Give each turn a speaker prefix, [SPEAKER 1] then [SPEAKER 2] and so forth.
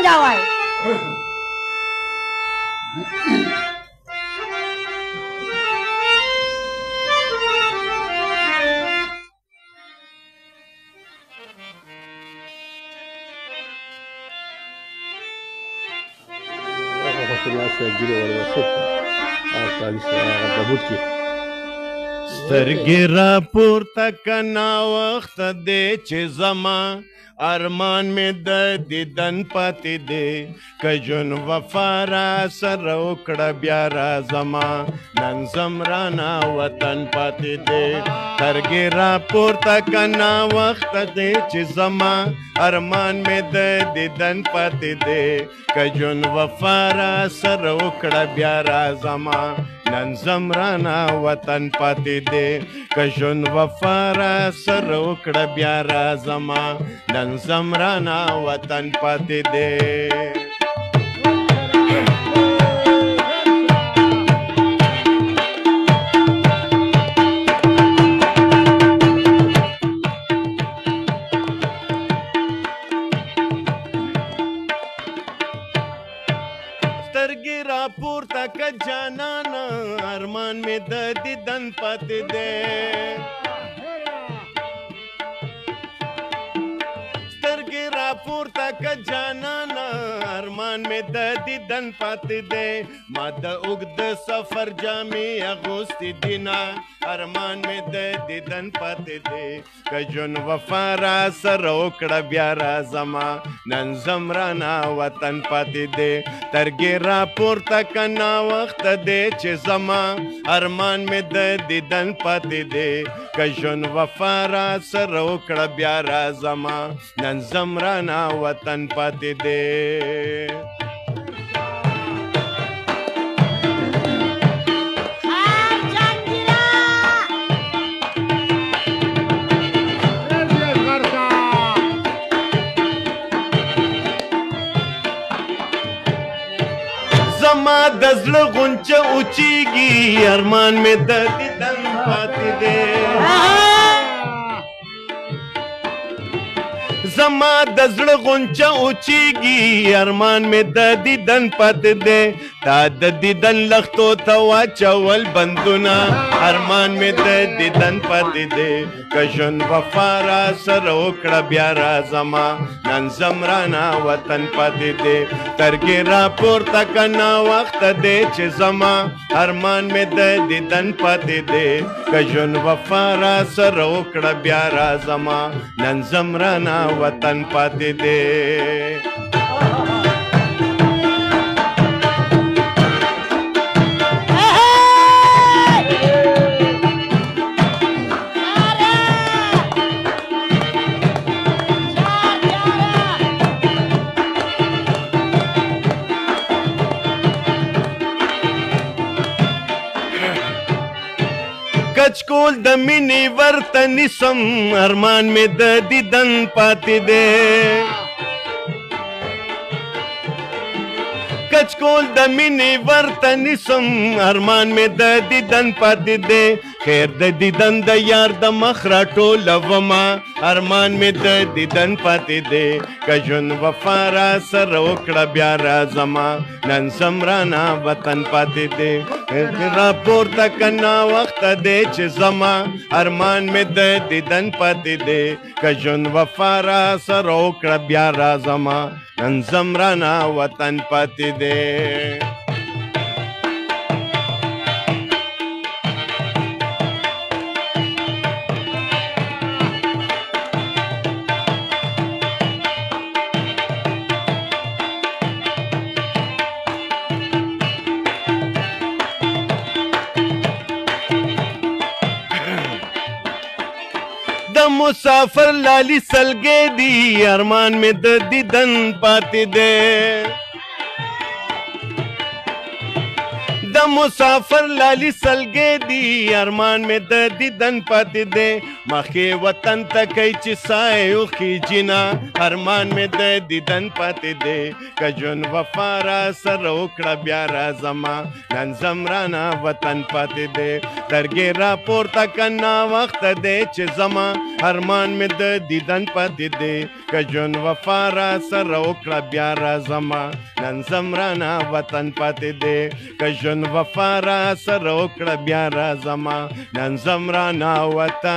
[SPEAKER 1] بیا وای
[SPEAKER 2] سترګې راپورته کنا وخت دی چې زما ارمان مې د دیدن پاتې دی که ژوند وفا را سره وکړه بیا راځما نن ځم رانه وطن پاتې دی سترګې راپورته کنا وخت دی چې زما ارمان مې د دیدن پاتې دی که ژوند وفا را سره وکړه بیا راځما نن ځم رانه وطن پاتې دی که ژوند وفا را سره وکړه بیا راځما نن ځم رانه وطن پاتې دی سترګې راپورته که جانانه ارمان مې د دیدن پاتې دی سترګې راپورته که جانانه ارمان مې د دیدن پاتې دی ما د اوږد سفر جامې اغوستې دینه ارمان مې د دیدن پاتې دی که ژوند وفا را سره وکړه بیا راځما نن ځم رانه وطن پاتې دی سترګې راپورته که ناوخته دی چې زما ارمان مې د دیدن پاتې دی که ژوند وفا را سره وکړه بیا راځما نن ځم رانه وطن پاتې دی زما د زړه غونچه اوچیږي ارمان مې د دیدن پاتې دی زما د زړه غونچه اوچیږي ارمان مې د دیدن پاتې دی تا د دیدن لختو ته واچول بندونه ارمان مې د دیدن پاتې دی که ژوند وفا را سره وکړه بیا راځما نن ځم رانه وطن پاتې دی سترګې راپورته که ناوخته دی چې زما ارمان مې د دیدن پاتې دی که ژوند وفا را سره وکړه بیا راځما نن ځم رانه وطن پاتې دی کچکول د مینې ورته نیسم ارمان مې د دیدن پاتې دی کچکول د مینې ورته نیسم ارمان مې د دیدن پاتې دی خیر د دیدن د یار د مخ راټولومه ارمان مې د دیدن پاتې دی که ژوند وفا را سره وکړه بیا راځما نن ځم رانه وطن پاتې دی راپورته که ناوخته دی چې زما ارمان مې د دیدن پاتې دی که ژوند وفا را سره وکړه بیا راځما نن ځم رانه وطن پاتې دی د مسافر لالی سلګې دی ارمان مې د دیدن پاتې دی د د مسافر لالی سلګې دي ارمان مې د دیدن پاتې دی مخې وطن ته کوي چې سایه وخیجینه ارمان مې د دیدن پاتې دی که ژوند وفا را سره وکړه بیا راځمه نن ځم رانه وطن پاتې دی سترګې راپورته که ناوخته دی چې ځمه ارمان مې د دیدن پاتې دی که ژوند وفا را سره وکړه بیا راځمه نن ځم رانه وطن پاتې دی که ژوند وفا را سره وکړه بیا راځمه نن ځم رانه وطن